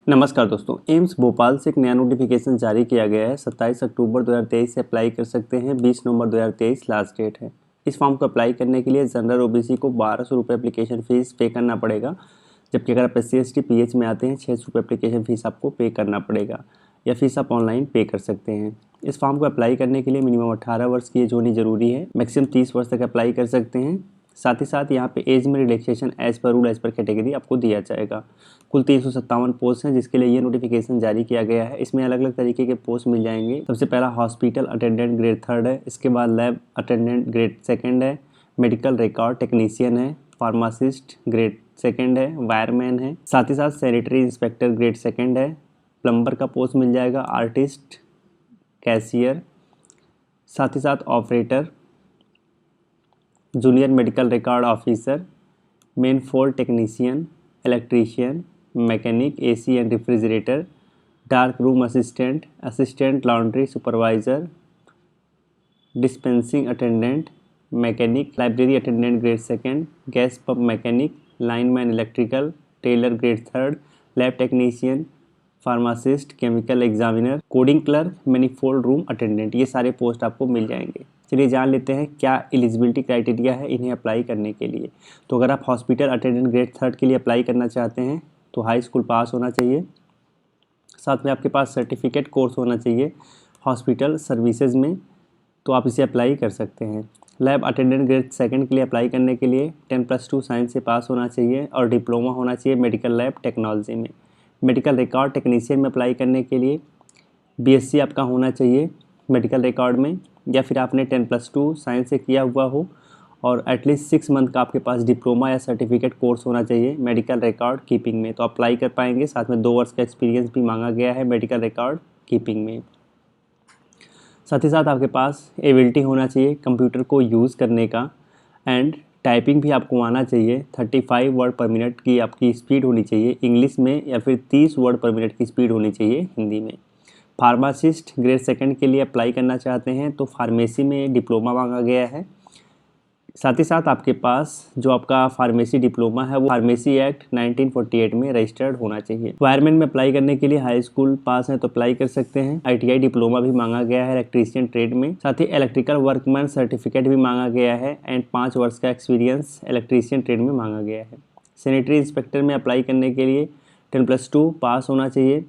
नमस्कार दोस्तों, एम्स भोपाल से एक नया नोटिफिकेशन जारी किया गया है। 27 अक्टूबर 2023 से अप्लाई कर सकते हैं। 20 नवंबर 2023 लास्ट डेट है। इस फॉर्म को अप्लाई करने के लिए जनरल ओबीसी को 1200 रुपये एप्लीकेशन फ़ीस पे करना पड़ेगा, जबकि अगर आप SC ST PH में आते हैं 600 रुपये एप्लीकेशन फ़ीस आपको पे करना पड़ेगा। या फीस आप ऑनलाइन पे कर सकते हैं। इस फॉर्म को अप्लाई करने के लिए मिनिमम 18 वर्ष की एज होनी जरूरी है। मैक्सिमम 30 वर्ष तक अप्लाई कर सकते हैं। साथ ही साथ यहाँ पे एज में relaxation as per rule as per category आपको दिया जाएगा। कुल 357 पोस्ट हैं जिसके लिए ये नोटिफिकेशन जारी किया गया है। इसमें अलग अलग तरीके के पोस्ट मिल जाएंगे। सबसे पहला हॉस्पिटल अटेंडेंट ग्रेड 3 है, इसके बाद लैब अटेंडेंट ग्रेड 2 है, मेडिकल रिकॉर्ड टेक्नीशियन है, फार्मासिस्ट ग्रेड 2 है, वायरमैन है, साथ ही साथ सैनिटरी इंस्पेक्टर ग्रेड 2 है, प्लम्बर का पोस्ट मिल जाएगा, आर्टिस्ट, कैशियर, साथ ही साथ operator, junior medical record officer, manifold technician, electrician, mechanic AC and refrigerator, dark room assistant, assistant laundry supervisor, dispensing attendant, mechanic, library attendant grade 2, gas pump mechanic, lineman electrical, tailor grade 3, lab technician, pharmacist, chemical examiner, coding clerk, manifold room attendant, ये सारे post आपको मिल जाएंगे। चलिए जान लेते हैं क्या eligibility criteria है इन्हें अप्लाई करने के लिए। तो अगर आप हॉस्पिटल अटेंडेंट ग्रेड 3 के लिए अप्लाई करना चाहते हैं तो हाई स्कूल पास होना चाहिए, साथ में आपके पास सर्टिफिकेट कोर्स होना चाहिए हॉस्पिटल सर्विसेज में, तो आप इसे अप्लाई कर सकते हैं। लैब अटेंडेंट ग्रेड 2 के लिए अप्लाई करने के लिए 10+2 साइंस से पास होना चाहिए और डिप्लोमा होना चाहिए मेडिकल लैब टेक्नोलॉजी में। मेडिकल रिकॉर्ड टेक्नीशियन में अप्लाई करने के लिए BSc आपका होना चाहिए मेडिकल रिकॉर्ड में, या फिर आपने 10+2 साइंस से किया हुआ हो और एटलीस्ट 6 मंथ का आपके पास डिप्लोमा या सर्टिफिकेट कोर्स होना चाहिए मेडिकल रिकॉर्ड कीपिंग में, तो अप्लाई कर पाएंगे। साथ में 2 वर्ष का एक्सपीरियंस भी मांगा गया है मेडिकल रिकॉर्ड कीपिंग में। साथ ही साथ आपके पास एबिलिटी होना चाहिए कंप्यूटर को यूज़ करने का, एंड टाइपिंग भी आपको आना चाहिए। 35 वर्ड पर मिनट की आपकी स्पीड होनी चाहिए इंग्लिश में, या फिर 30 वर्ड पर मिनट की स्पीड होनी चाहिए हिंदी में। फार्मासिस्ट ग्रेड 2 के लिए अप्लाई करना चाहते हैं तो फार्मेसी में डिप्लोमा मांगा गया है। साथ ही साथ आपके पास जो आपका फार्मेसी डिप्लोमा है वो फार्मेसी एक्ट 1948 में रजिस्टर्ड होना चाहिए। वायरमैन में अप्लाई करने के लिए हाई स्कूल पास है तो अप्लाई कर सकते हैं। ITI डिप्लोमा भी मांगा गया है इलेक्ट्रीशियन ट्रेड में। साथ ही इलेक्ट्रिकल वर्कमैन सर्टिफिकेट भी मांगा गया है एंड 5 वर्ष का एक्सपीरियंस इलेक्ट्रीशियन ट्रेड में मांगा गया है। सैनिटरी इंस्पेक्टर में अप्लाई करने के लिए 10+2 पास होना चाहिए।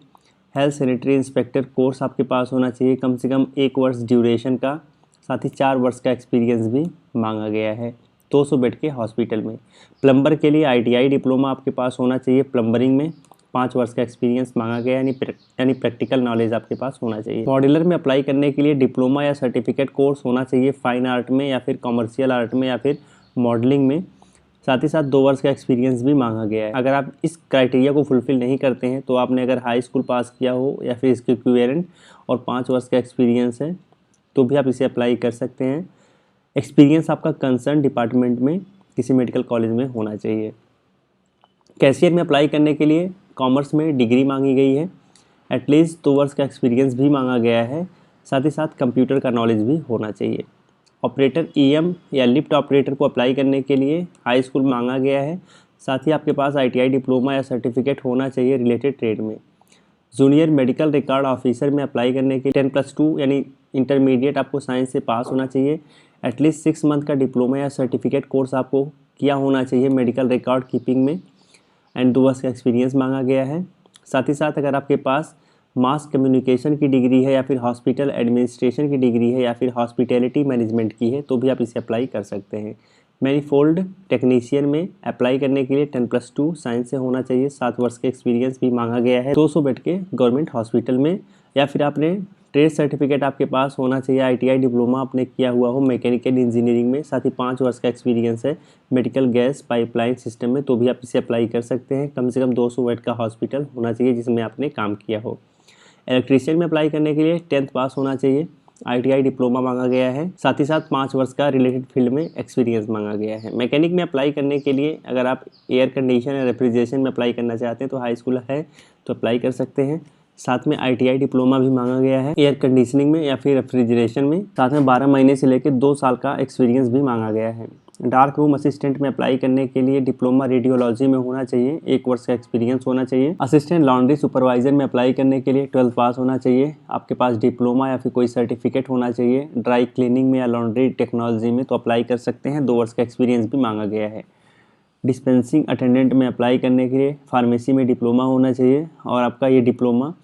हेल्थ सैनिटरी इंस्पेक्टर कोर्स आपके पास होना चाहिए कम से कम 1 वर्ष ड्यूरेशन का। साथ ही 4 वर्ष का एक्सपीरियंस भी मांगा गया है 200 बेड के हॉस्पिटल में। प्लम्बर के लिए ITI डिप्लोमा आपके पास होना चाहिए प्लम्बरिंग में, 5 वर्ष का एक्सपीरियंस मांगा गया है, यानी प्रैक्टिकल नॉलेज आपके पास होना चाहिए। मॉड्यूलर में अप्लाई करने के लिए डिप्लोमा या सर्टिफिकेट कोर्स होना चाहिए फाइन आर्ट में, या फिर कॉमर्शियल आर्ट में, या फिर मॉडलिंग में। साथ ही साथ 2 वर्ष का एक्सपीरियंस भी मांगा गया है। अगर आप इस क्राइटेरिया को फुलफिल नहीं करते हैं तो आपने अगर हाई स्कूल पास किया हो या फिर इसके इक्विवेलेंट और 5 वर्ष का एक्सपीरियंस है तो भी आप इसे अप्लाई कर सकते हैं। एक्सपीरियंस आपका कंसर्न डिपार्टमेंट में किसी मेडिकल कॉलेज में होना चाहिए। कैशियर में अप्लाई करने के लिए कॉमर्स में डिग्री मांगी गई है, एटलीस्ट 2 वर्ष का एक्सपीरियंस भी मांगा गया है, साथ ही साथ कंप्यूटर का नॉलेज भी होना चाहिए। ऑपरेटर EM या लिफ्ट ऑपरेटर को अप्लाई करने के लिए हाई स्कूल मांगा गया है, साथ ही आपके पास ITI डिप्लोमा या सर्टिफिकेट होना चाहिए रिलेटेड ट्रेड में। जूनियर मेडिकल रिकॉर्ड ऑफिसर में अप्लाई करने के लिए 10+2 यानी इंटरमीडिएट आपको साइंस से पास होना चाहिए। एटलीस्ट 6 मंथ का डिप्लोमा या सर्टिफिकेट कोर्स आपको किया होना चाहिए मेडिकल रिकॉर्ड कीपिंग में, एंड 2 वर्ष का एक्सपीरियंस मांगा गया है। साथ ही साथ अगर आपके पास मास कम्युनिकेशन की डिग्री है, या फिर हॉस्पिटल एडमिनिस्ट्रेशन की डिग्री है, या फिर हॉस्पिटैलिटी मैनेजमेंट की है तो भी आप इसे अप्लाई कर सकते हैं। मैनीफोल्ड टेक्नीशियन में अप्लाई करने के लिए 10+2 साइंस से होना चाहिए, 7 वर्ष का एक्सपीरियंस भी मांगा गया है 200 बेड के गवर्नमेंट हॉस्पिटल में, या फिर आपने ट्रेड सर्टिफिकेट आपके पास होना चाहिए। ITI डिप्लोमा आपने किया हुआ हो मैकेनिकल इंजीनियरिंग में, साथ ही 5 वर्ष का एक्सपीरियंस है मेडिकल गैस पाइपलाइन सिस्टम में, तो भी आप इसे अप्लाई कर सकते हैं। कम से कम 200 बेड का हॉस्पिटल होना चाहिए जिसमें आपने काम किया हो। इलेक्ट्रीशियन में अप्लाई करने के लिए 10th पास होना चाहिए, ITI डिप्लोमा मांगा गया है, साथ ही साथ 5 वर्ष का रिलेटेड फील्ड में एक्सपीरियंस मांगा गया है। मैकेनिक में अप्लाई करने के लिए अगर आप एयर कंडीशन या रेफ्रिजरेशन में अप्लाई करना चाहते हैं तो हाई स्कूल है तो अप्लाई कर सकते हैं। साथ में ITI डिप्लोमा भी मांगा गया है एयर कंडीशनिंग में या फिर रेफ्रिजरेशन में, साथ में 12 महीने से लेकर 2 साल का एक्सपीरियंस भी मांगा गया है। डार्क रूम असिस्टेंट में अप्लाई करने के लिए डिप्लोमा रेडियोलॉजी में होना चाहिए, 1 वर्ष का एक्सपीरियंस होना चाहिए। असिस्टेंट लॉन्ड्री सुपरवाइजर में अप्लाई करने के लिए 12th पास होना चाहिए, आपके पास डिप्लोमा या फिर कोई सर्टिफिकेट होना चाहिए। ड्राई क्लीनिंग में या लॉन्ड्री टेक्नोलॉजी में तो अप्लाई कर सकते हैं, 2 वर्ष का एक्सपीरियंस भी मांगा गया है। डिस्पेंसिंग अटेंडेंट में अप्लाई करने के लिए फार्मेसी में डिप्लोमा होना चाहिए और आपका ये डिप्लोमा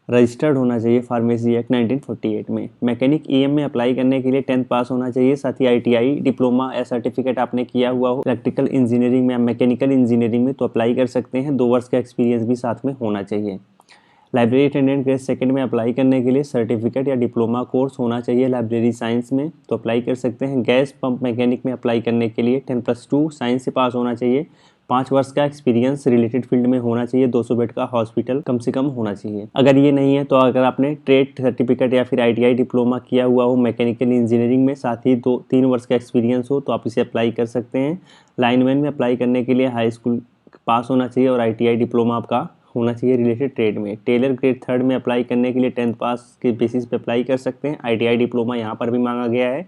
रजिस्टर्ड होना चाहिए फार्मेसी एक्ट 1948 में। मैकेनिक ईएम में अप्लाई करने के लिए 10th पास होना चाहिए, साथ ही आईटीआई डिप्लोमा या सर्टिफिकेट आपने किया हुआ हो इलेक्ट्रिकल इंजीनियरिंग में या मैकेनिकल इंजीनियरिंग में तो अप्लाई कर सकते हैं, 2 वर्ष का एक्सपीरियंस भी साथ में होना चाहिए। लाइब्रेरी अटेंडेंट ग्रेड सेकंड में अप्लाई करने के लिए सर्टिफिकेट या डिप्लोमा कोर्स होना चाहिए लाइब्रेरी साइंस में तो अप्लाई कर सकते हैं। गैस पंप मैकेनिक में अप्लाई करने के लिए 10+2 साइंस से पास होना चाहिए, 5 वर्ष का एक्सपीरियंस रिलेटेड फील्ड में होना चाहिए, 200 बेड का हॉस्पिटल कम से कम होना चाहिए। अगर ये नहीं है तो अगर आपने ट्रेड सर्टिफिकेट या फिर आईटीआई डिप्लोमा किया हुआ हो मैकेनिकल इंजीनियरिंग में, साथ ही 2-3 वर्ष का एक्सपीरियंस हो तो आप इसे अप्लाई कर सकते हैं। लाइनमैन में अप्लाई करने के लिए हाई स्कूल पास होना चाहिए और आईटीआई डिप्लोमा आपका होना चाहिए रिलेटेड ट्रेड में। टेलर ग्रेड 3rd में अप्लाई करने के लिए 10th पास के बेसिस पे अप्लाई कर सकते हैं, आईटीआई डिप्लोमा यहाँ पर भी मांगा गया है।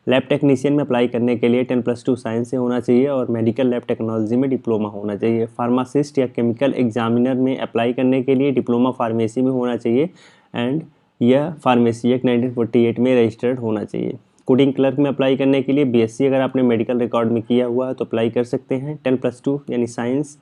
लैब टेक्नीशियन में अप्लाई करने के लिए 10+2 साइंस से होना चाहिए और मेडिकल लैब टेक्नोलॉजी में डिप्लोमा होना चाहिए। फार्मासिस्ट या केमिकल एग्जामिनर में अप्लाई करने के लिए डिप्लोमा फार्मेसी में होना चाहिए एंड यह फार्मेसी एक्ट 1948 में रजिस्टर्ड होना चाहिए। कोडिंग क्लर्क में अप्लाई करने के लिए बीएससी अगर आपने मेडिकल रिकॉर्ड में किया हुआ है तो अप्लाई कर सकते हैं। 10+2 यानी साइंस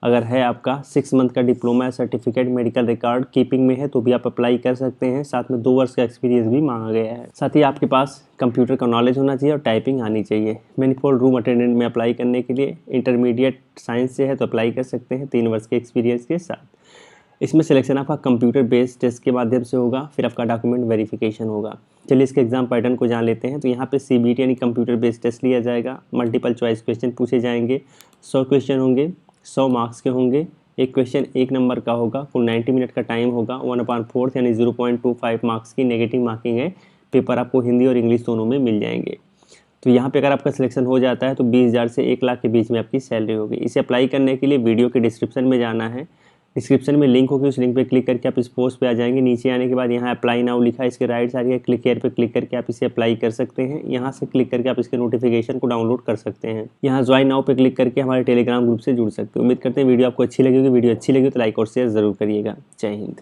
अगर है आपका, 6 मंथ का डिप्लोमा या सर्टिफिकेट मेडिकल रिकॉर्ड कीपिंग में है तो भी आप अप्लाई कर सकते हैं, साथ में 2 वर्ष का एक्सपीरियंस भी मांगा गया है। साथ ही आपके पास कंप्यूटर का नॉलेज होना चाहिए और टाइपिंग आनी चाहिए। मैनिफोल्ड रूम अटेंडेंट में अप्लाई करने के लिए इंटरमीडिएट साइंस से है तो अप्लाई कर सकते हैं 3 वर्ष के एक्सपीरियंस के साथ। इसमें सिलेक्शन आपका कंप्यूटर बेस्ड टेस्ट के माध्यम से होगा, फिर आपका डॉक्यूमेंट वेरिफिकेशन होगा। चलिए इसके एग्जाम पैटर्न को जान लेते हैं। तो यहाँ पे सीबीटी यानी कंप्यूटर बेस्ड टेस्ट लिया जाएगा, मल्टीपल चॉइस क्वेश्चन पूछे जाएंगे, 100 क्वेश्चन होंगे, 100 मार्क्स के होंगे। एक क्वेश्चन 1 नंबर का होगा, कुल 90 मिनट का टाइम होगा। 1/4 यानी 0.25 मार्क्स की नेगेटिव मार्किंग है। पेपर आपको हिंदी और इंग्लिश दोनों में मिल जाएंगे। तो यहाँ पे अगर आपका सिलेक्शन हो जाता है तो 20,000 से 1 लाख के बीच में आपकी सैलरी होगी। इसे अप्लाई करने के लिए वीडियो के डिस्क्रिप्शन में जाना है, डिस्क्रिप्शन में लिंक होगी, उस लिंक पे क्लिक करके आप इस पोस्ट पे आ जाएंगे। नीचे आने के बाद यहाँ अप्लाई नाउ लिखा है, इसके राइट साइड क्लिक हियर पे क्लिक करके आप इसे अप्लाई कर सकते हैं। यहाँ से क्लिक करके आप इसके नोटिफिकेशन को डाउनलोड कर सकते हैं। यहाँ ज्वाइन नाउ पे क्लिक करके हमारे टेलीग्राम ग्रुप से जुड़ सकते हैं। उम्मीद करते हैं वीडियो आपको अच्छी लगी होगी। वीडियो अच्छी लगी तो लाइक और शेयर जरूर करिएगा। जय हिंद।